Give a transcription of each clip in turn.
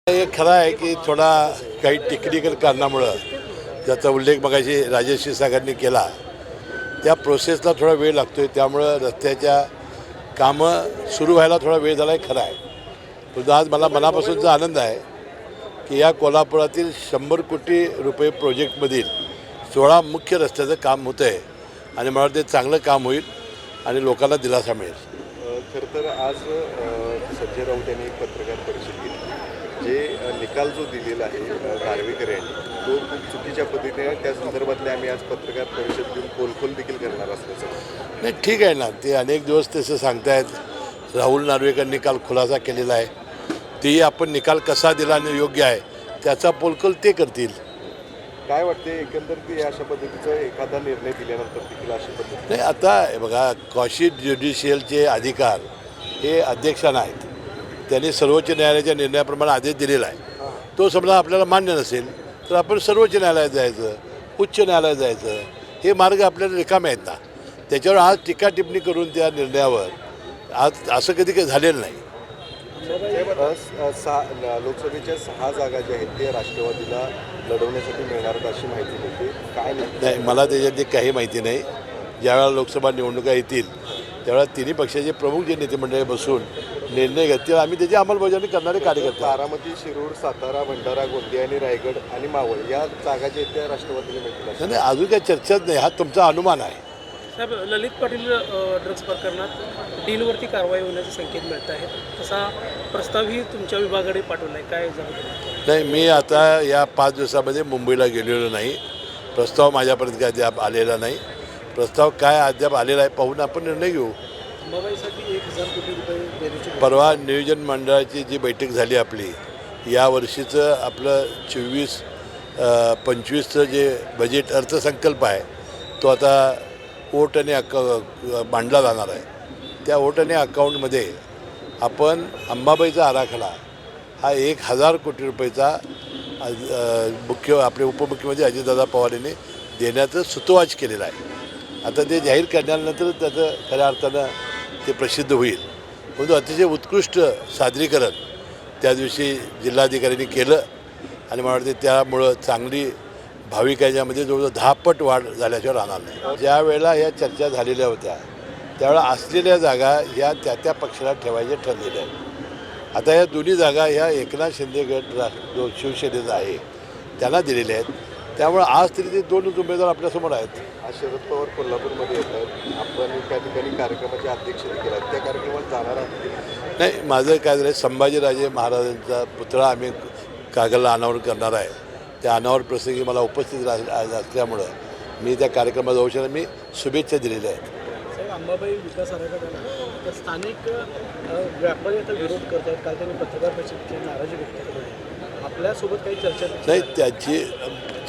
हे खरं आहे की थोडा काही टेक्निकल कारणामुळं ज्याचा उल्लेख मगाशी राजेश क्षीरसागरांनी केला त्या प्रोसेसला थोडा वेळ लागतो आहे. त्यामुळं रस्त्याच्या कामं सुरू व्हायला थोडा वेळ झाला आहे खरं आहे. पण आज मला मनापासूनचा आनंद आहे की या कोल्हापुरातील 100 कोटी रुपये प्रोजेक्टमधील 16 मुख्य रस्त्याचं काम होतं आहे आणि मला वाटतं चांगलं काम होईल आणि लोकांना दिलासा मिळेल. खरं तर आज संजय राऊत यांनी एक पत्रकार परिषद घेतली. जे निकाल जो दिलेला आहे नार्वेकर यांनी तो खूप चुकीच्या पद्धतीने त्या संदर्भातले आम्ही आज पत्रकार परिषद घेऊन पोलखोल देखील करणार असल्याचं. नाही ठीक आहे ना, ते अनेक दिवस तसं सांगतायत. राहुल नार्वेकरांनी काल खुलासा केलेला आहे. तेही आपण निकाल कसा दिला आणि योग्य आहे त्याचा पोलखोल ते करतील. काय वाटते एकंदरीत अशा पद्धतीचा एखादा निर्णय दिल्यानंतर देखील अशा पद्धती नाही, आता बघा कॉशी ज्युडिशियलचे अधिकार हे अध्यक्षांना आहेत. त्यांनी सर्वोच्च न्यायालयाच्या निर्णयाप्रमाणे आदेश दिलेला आहे. तो समजा आपल्याला मान्य नसेल तर आपण सर्वोच्च न्यायालयात जायचं, उच्च न्यायालयात जायचं, हे मार्ग आपल्याला रिकामे आहेत ना. त्याच्यावर आज टीका टिप्पणी करून त्या निर्णयावर आज असं कधी काही झालेलं नाही. लोकसभेच्या 6 जागा ज्या आहेत ते राष्ट्रवादीला लढवण्यासाठी मिळणार अशी माहिती मिळते. काय नाही, मला त्याच्यातली काही माहिती नाही. ज्यावेळेला लोकसभा निवडणुका येतील त्यावेळेला तिन्ही पक्षाचे प्रमुख जे नेते मंडळी बसून निर्णय घेतील. आम्ही त्याची अंमलबजावणी करणारे कार्यकर्ते. बारामती, शिरूर, सातारा, भंडारा, गोंदिया आणि रायगड आणि मावळ या जागा ज्या आहेत त्या राष्ट्रवादीला मिळतील. नाही, अजून काही चर्चाच नाही. हा तुमचा अनुमान आहे. साहेब, ललित पाटील ड्रग्ज प्रकरणात डीलवरती कारवाई होण्याचे संकेत मिळत आहेत. तसा प्रस्तावही तुमच्या विभागाकडे पाठवला आहे, काय झालं? नाही, मी आता या 5 दिवसामध्ये मुंबईला गेलेलो नाही. प्रस्ताव माझ्यापर्यंत काय अद्याप आलेला नाही. प्रस्ताव काय अद्याप आलेला आहे पाहून आपण निर्णय घेऊ. अंबाबाईसाठी 1000 कोटी रुपये देण्याची परवा नियोजन मंडळाची जी बैठक झाली आपली, या वर्षीचं आपलं 24-25चं जे बजेट अर्थसंकल्प आहे तो आता ओट आणि मांडला जाणार आहे. त्या ओट आणि अकाउंटमध्ये आपण अंबाबाईचा आराखडा हा 1000 कोटी रुपयेचा आपले उपमुख्यमंत्री अजितदादा पवार यांनी देण्याचं सुतोवाच केलेलं आहे. आता ते जाहीर करण्यानंतर त्याचं खऱ्या अर्थानं ते प्रसिद्ध होईल. परंतु अतिशय उत्कृष्ट सादरीकरण त्या दिवशी जिल्हाधिकाऱ्यांनी केलं आणि मला वाटते त्यामुळं चांगली भाविकांच्यामध्ये जवळजवळ 10 पट वाढ झाल्याशिवाय राहणार नाही. ज्या वेळेला या चर्चा झालेल्या होत्या त्यावेळेला असलेल्या जागा ह्या त्या पक्षाला ठेवायच्या ठरलेल्या आहेत. आता या दोन्ही जागा ह्या एकनाथ शिंदे गट जो शिवसेनेचा आहे त्यांना दिलेल्या आहेत. त्यामुळे आज तरी ते 2 उमेदवार आपल्यासमोर आहेत. आज शरद पवार कोल्हापूरमध्ये येत आहेत. आपण त्या ठिकाणी कार्यक्रमाचे अध्यक्ष देखील आहेत. त्या कार्यक्रमात जाणार आहात? नाही, माझं काय झालं, संभाजीराजे महाराजांचा पुतळा आम्ही कागलला अनावरण करणार आहे. त्या अनावर प्रसंगी मला उपस्थित असल्यामुळं मी त्या कार्यक्रमात जाऊ शकतो. मी शुभेच्छा दिलेल्या आहेत. साहेब, अंबाबाई विकास आराखडा तर स्थानिक व्यापारी आता विरोध करत आहेत. काल त्यांनी पत्रकार परिषदेची नाराजी व्यक्त केली. आपल्यासोबत काही चर्चा नाही, त्याची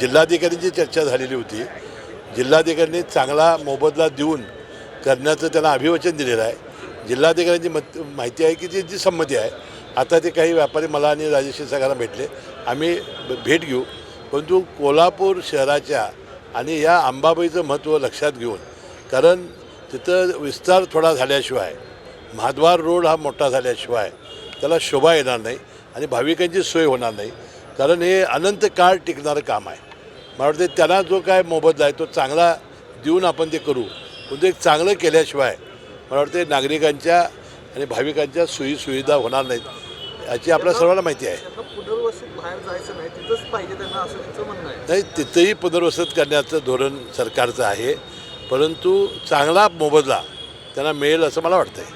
जिल्हाधिकाऱ्यांची चर्चा झालेली होती. जिल्हाधिकाऱ्यांनी चांगला मोबदला देऊन करण्याचं त्यांना अभिवचन दिलेलं आहे. जिल्हाधिकाऱ्यांची माहिती आहे की जी संमती आहे. आता ते काही व्यापारी मला आणि राजेश क्षीरसागरांना भेटले, आम्ही भेट घेऊ. परंतु कोल्हापूर शहराच्या आणि या अंबाबाईचं महत्त्व लक्षात घेऊन, कारण तिथं विस्तार थोडा झाल्याशिवाय, महाद्वार रोड हा मोठा झाल्याशिवाय त्याला शोभा येणार नाही आणि भाविकांची सोय होणार नाही. कारण हे अनंत काळ टिकणारं काम आहे. मला वाटतं त्यांना जो काय मोबदला आहे तो चांगला देऊन आपण ते करू. पण एक चांगलं केल्याशिवाय मला वाटतं नागरिकांच्या आणि भाविकांच्या सोयीसुविधा होणार नाहीत याची आपल्या सर्वांना माहिती आहे. पुनर्वसित बाहेर जायचं नाही, तिथंच पाहिजे त्यांना, असं त्यांचं म्हणणं आहे. नाही, तिथंही पुनर्वसित करण्याचं धोरण सरकारचं आहे. परंतु चांगला मोबदला त्यांना मिळेल असं मला वाटतं आहे.